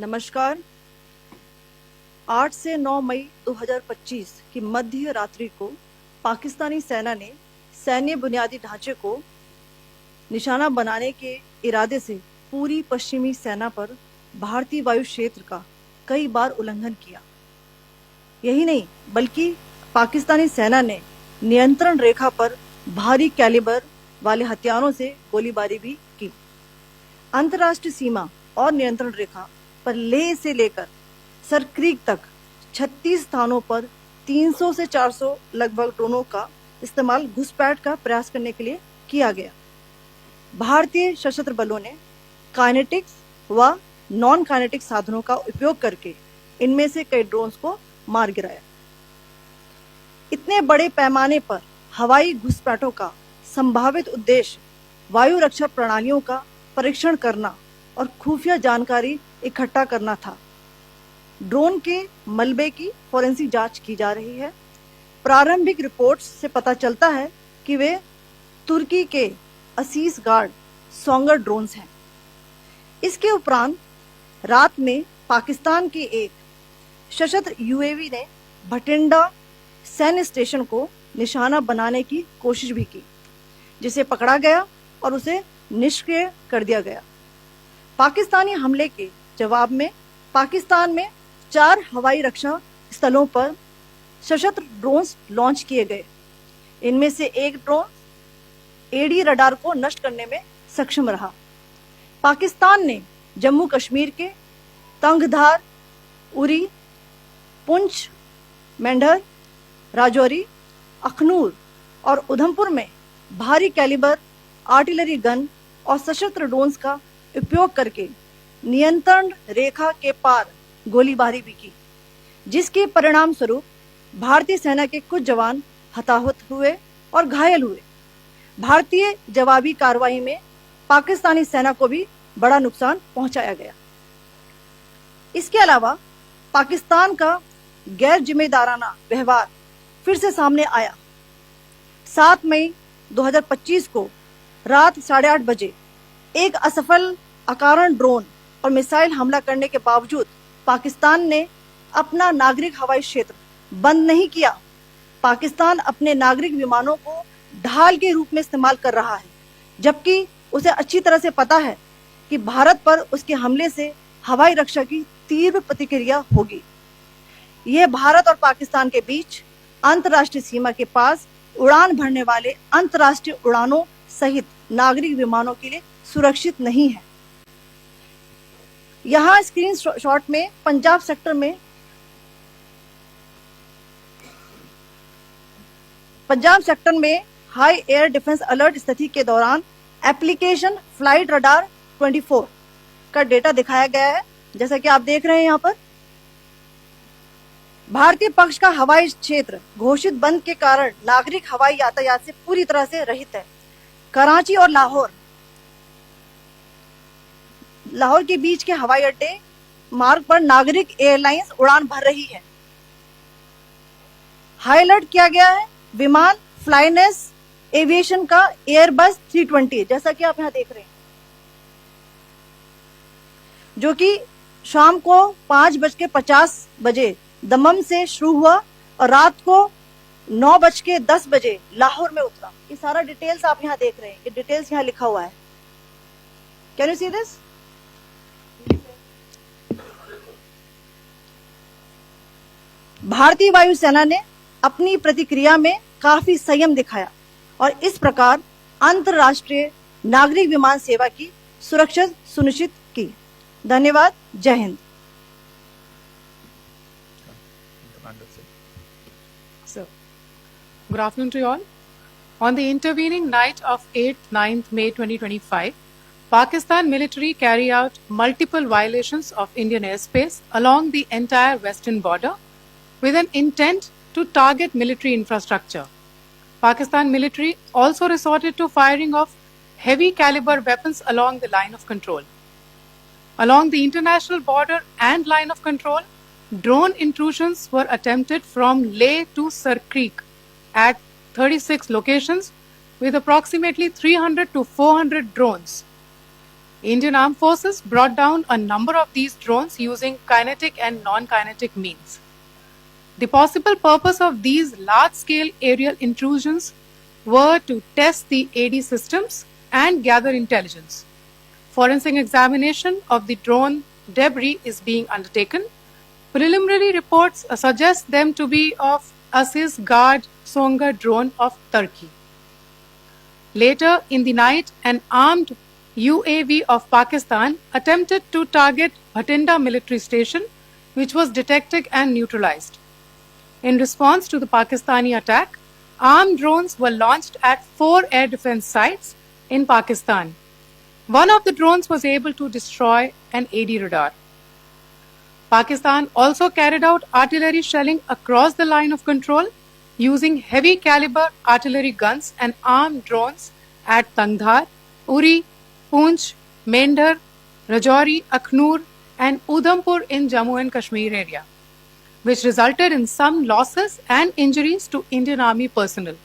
नमस्कार। 8 से 9 मई 2025 की मध्य रात्रि को पाकिस्तानी सेना ने सैन्य बुनियादी ढांचे को निशाना बनाने के इरादे से पूरी पश्चिमी सेना पर भारतीय वायु क्षेत्र का कई बार उल्लंघन किया। यही नहीं बल्कि पाकिस्तानी सेना ने नियंत्रण रेखा पर भारी कैलिबर वाले हथियारों से गोलीबारी भी की। अंतर्राष्ट्रीय सीमा और नियंत्रण रेखा पर लेह से लेकर सरक्रीक तक 36 स्थानों पर 300 से 400 लगभग ड्रोनों का इस्तेमाल घुसपैठ का प्रयास करने के लिए किया गया। भारतीय सशस्त्र बलों ने काइनेटिक्स व नॉन काइनेटिक साधनों का उपयोग करके इनमें से कई ड्रोन्स को मार गिराया। इतने बड़े पैमाने पर हवाई घुसपैठों का संभावित उद्देश्य वायु रक्षा प्रणालियों का परीक्षण करना और खुफिया जानकारी इकट्ठा करना था। ड्रोन के मलबे की फोरेंसिक जांच की जा रही है। प्रारंभिक रिपोर्ट्स से पता चलता है कि वे तुर्की के असीस गार्ड सोंगर ड्रोन्स हैं। इसके उपरांत रात में पाकिस्तान के एक सशस्त्र यूएवी ने भटिंडा सैन्य स्टेशन को निशाना बनाने की कोशिश भी की, जिसे पकड़ा गया और उसे निष्क्रिय कर दिया गया। पाकिस्तानी हमले के जवाब में पाकिस्तान में 4 हवाई रक्षा स्थलों पर सशस्त्र ड्रोन्स लॉन्च किए गए। इनमें से एक ड्रोन एडी रडार को नष्ट करने में सक्षम रहा। पाकिस्तान ने जम्मू कश्मीर के तंगधार, उरी, पुंछ, मेंढर, राजौरी, अखनूर और उधमपुर में भारी कैलिबर आर्टिलरी गन और सशस्त्र ड्रोन्स का उपयोग करके नियंत्रण रेखा के पार गोलीबारी भी की, जिसके परिणाम स्वरूप भारतीय सेना के कुछ जवान हताहत हुए और घायल हुए। भारतीय जवाबी कार्रवाई में पाकिस्तानी सेना को भी बड़ा नुकसान पहुंचाया गया। इसके अलावा पाकिस्तान का गैर जिम्मेदाराना व्यवहार फिर से सामने आया। 7 मई 2025 को रात 8:30 बजे एक असफल अकारण ड्रोन और मिसाइल हमला करने के बावजूद पाकिस्तान ने अपना नागरिक हवाई क्षेत्र बंद नहीं किया। पाकिस्तान अपने नागरिक विमानों को ढाल के रूप में इस्तेमाल कर रहा है, जबकि उसे अच्छी तरह से पता है कि भारत पर उसके हमले से हवाई रक्षा की तीव्र प्रतिक्रिया होगी। यह भारत और पाकिस्तान के बीच अंतर्राष्ट्रीय सीमा के पास उड़ान भरने वाले अंतर्राष्ट्रीय उड़ानों सहित नागरिक विमानों के लिए सुरक्षित नहीं है। यहां स्क्रीन शॉट में पंजाब सेक्टर में हाई एयर डिफेंस अलर्ट स्थिति के दौरान एप्लीकेशन फ्लाइट रडार 24 का डेटा दिखाया गया है। जैसा कि आप देख रहे हैं यहाँ पर भारतीय पक्ष का हवाई क्षेत्र घोषित बंद के कारण नागरिक हवाई यातायात से पूरी तरह से रहित है। कराची और लाहौर के बीच के हवाई अड्डे मार्ग पर नागरिक एयरलाइंस उड़ान भर रही है। हाई अलर्ट किया गया है विमान फ्लाइनेस एविएशन का एयरबस 320, जैसा कि आप यहां देख रहे हैं, जो कि शाम को 5:50 बजे दमम से शुरू हुआ और रात को 9:10 बजे लाहौर में उतरा। ये सारा डिटेल्स आप यहां देख रहे हैं, ये डिटेल्स यहां लिखा हुआ है। Can you see this? भारतीय वायुसेना ने अपनी प्रतिक्रिया में काफी संयम दिखाया और इस प्रकार अंतर्राष्ट्रीय नागरिक विमान सेवा की सुरक्षा सुनिश्चित की। धन्यवाद। जय Hind. So, good afternoon to you all. On the intervening night of 8th-9th May 2025, Pakistan military carry out multiple violations of Indian airspace along the entire western border with an intent to target military infrastructure. Pakistan military also resorted to firing of heavy caliber weapons along the line of control. Along the international border and line of control, drone intrusions were attempted from Leh to Sarkreek at 36 locations with approximately 300 to 400 drones. Indian Armed Forces brought down a number of these drones using kinetic and non-kinetic means. The possible purpose of these large-scale aerial intrusions were to test the AD systems and gather intelligence. Forensic examination of the drone debris is being undertaken. Preliminary reports suggest them to be of Aziz Guard Songa drone of Turkey. Later in the night, an armed UAV of Pakistan attempted to target Bhatinda military station, which was detected and neutralized. In response to the Pakistani attack, armed drones were launched at 4 air defense sites in Pakistan. One of the drones was able to destroy an AD radar. Pakistan also carried out artillery shelling across the line of control using heavy caliber artillery guns and armed drones at Tangdhar, Uri, Poonch, Mendhar, Rajouri, Akhnur and Udhampur in Jammu and Kashmir area, which resulted in some losses and injuries to Indian Army personnel.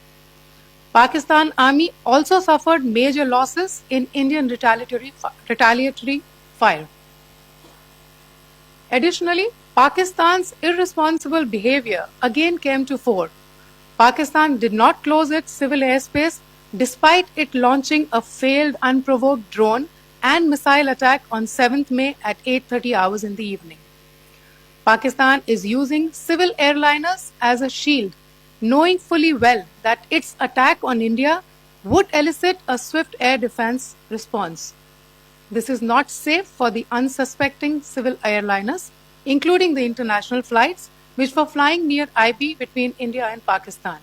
Pakistan Army also suffered major losses in Indian retaliatory fire. Additionally, Pakistan's irresponsible behavior again came to fore. Pakistan did not close its civil airspace despite it launching a failed unprovoked drone and missile attack on 7th May at 8:30 hours in the evening. Pakistan is using civil airliners as a shield, knowing fully well that its attack on India would elicit a swift air defense response. This is not safe for the unsuspecting civil airliners, including the international flights which were flying near IB between India and Pakistan.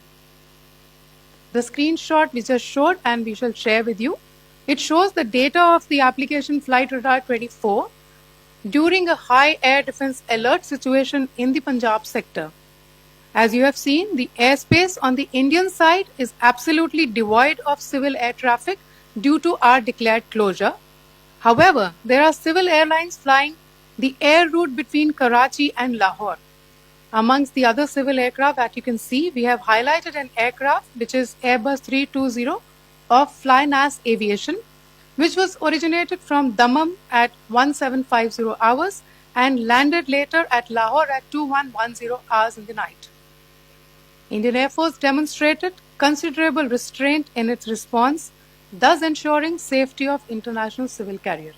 The screenshot we just showed and we shall share with you, it shows the data of the application Flight Radar 24 during a high air defense alert situation in the Punjab sector. As you have seen, the airspace on the Indian side is absolutely devoid of civil air traffic due to our declared closure. However, there are civil airlines flying the air route between Karachi and Lahore. Amongst the other civil aircraft that you can see, we have highlighted an aircraft which is Airbus 320 of Flynas Aviation, which was originated from Dammam at 1750 hours and landed later at Lahore at 2110 hours in the night. Indian Air Force demonstrated considerable restraint in its response, thus ensuring safety of international civil carrier.